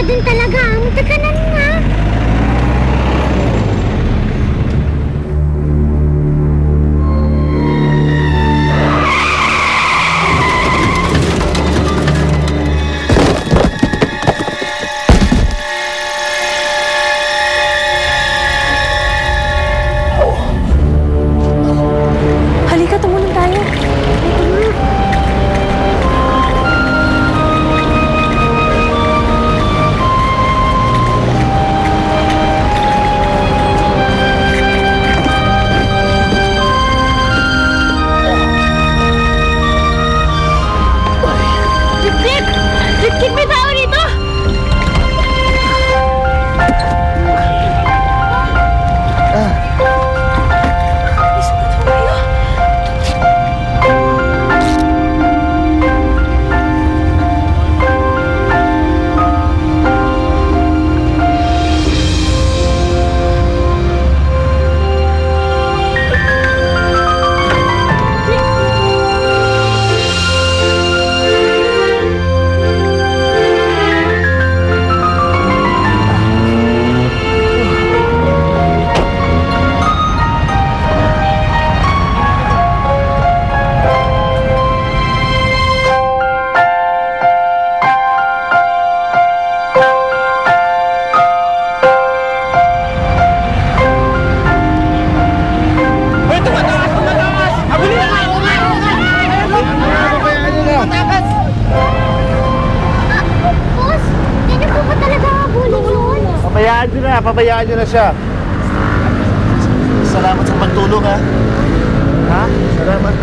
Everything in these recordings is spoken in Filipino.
din talaga. Matagal na nga. Halika, tumulong tayo. Jik, may tao dito! Pabayaan nyo na siya. Salamat sa pagtulong, ha? Ha? Salamat.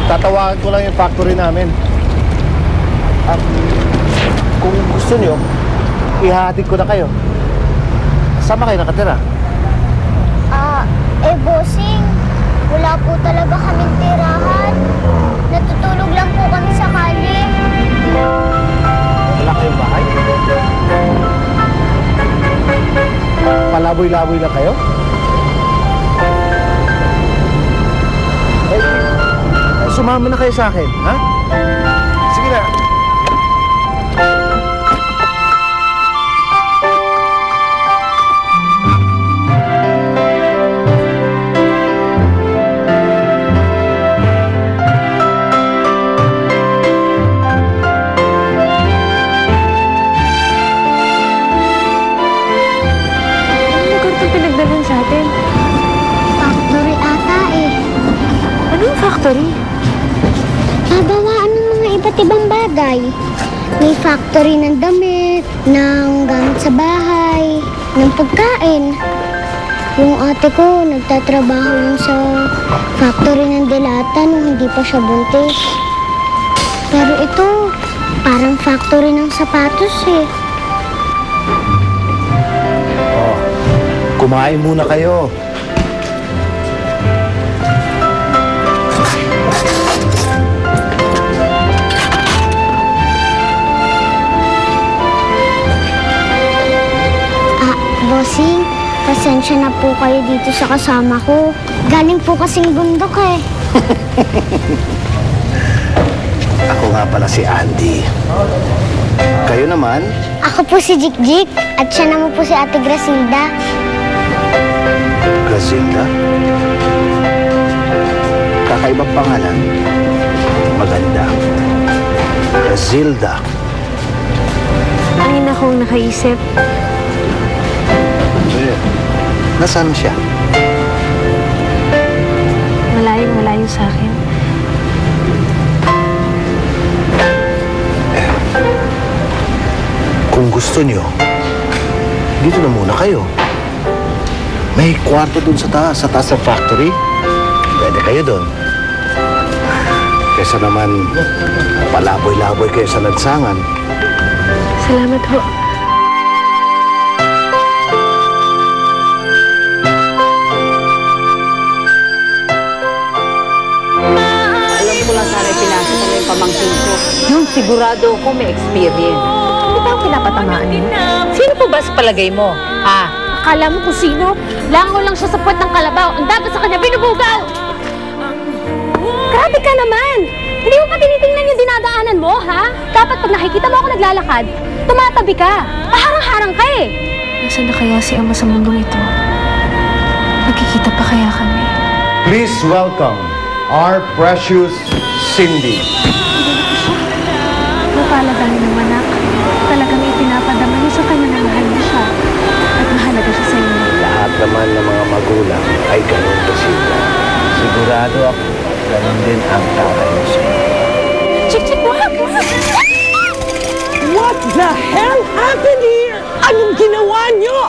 Tatawagan ko lang yung factory namin. Kung gusto nyo, ihahatid ko na kayo. Saan kayo nakatira? Bossing, wala po talaga kaming tirahan. Natutulog lang po kami sa kalye. Wala kayong bahay? Palaboy-laboy lang kayo? Sumama na kayo sa akin, ha? Sige na. Factory ata eh. Anong factory? Nagawaan ng mga iba't ibang bagay. May factory ng damit, ng gamit sa bahay, ng pagkain. Yung ate ko, nagtatrabaho yun sa factory ng delata nung hindi pa siya buntis. Pero ito, parang factory ng sapatos eh. Kumain muna kayo. Bossing, pasensya na po kayo dito sa kasama ko. Galing po kasing bundok eh. Ako nga pala si Andy. Kayo naman? Ako po si Jik-Jik at siya naman po si Ate Grasilda. Grasilda? Kakaibang pangalan. Maganda. Grasilda. Ngayon akong nakaisip. Nasaan siya? Malayo sa akin. Kung gusto niyo, dito na muna kayo. May kwarto dun sa taas ng factory. Pwede kayo dun. Kesa naman, palaboy-laboy kayo sa lansangan. Salamat ho. Alam ko lang sana pinasok ko yung pamangkin ko. Yung sigurado ko may experience. Hindi ba ang pinapatamaan mo? Sino po ba sa palagay mo? Ha? Akala mo kung sino? Langaw lang siya sa puwet ng kalabaw. Ang dapat sa kanya, binubugaw! Grabe ka naman! Hindi mo pa tinitingnan yung dinadaanan mo, ha? Dapat pag nakikita mo ako naglalakad, tumatabi ka. Paharang-harang ka eh. Nasaan na kaya si Ama sa mundong ito? Magkikita pa kaya kami? Please welcome our precious Cindy. Mapalagaling ng anak. Talagang ipinapadama niya sa kanya na mahal niya siya. At mahalaga siya sa inyo. Lahat naman ng mga magulang ay ganun kasi. Sigurado ako, ganun din ang tatay mo sa'yo. Chik-chik, wag! What the hell happened here? Anong ginawa niyo?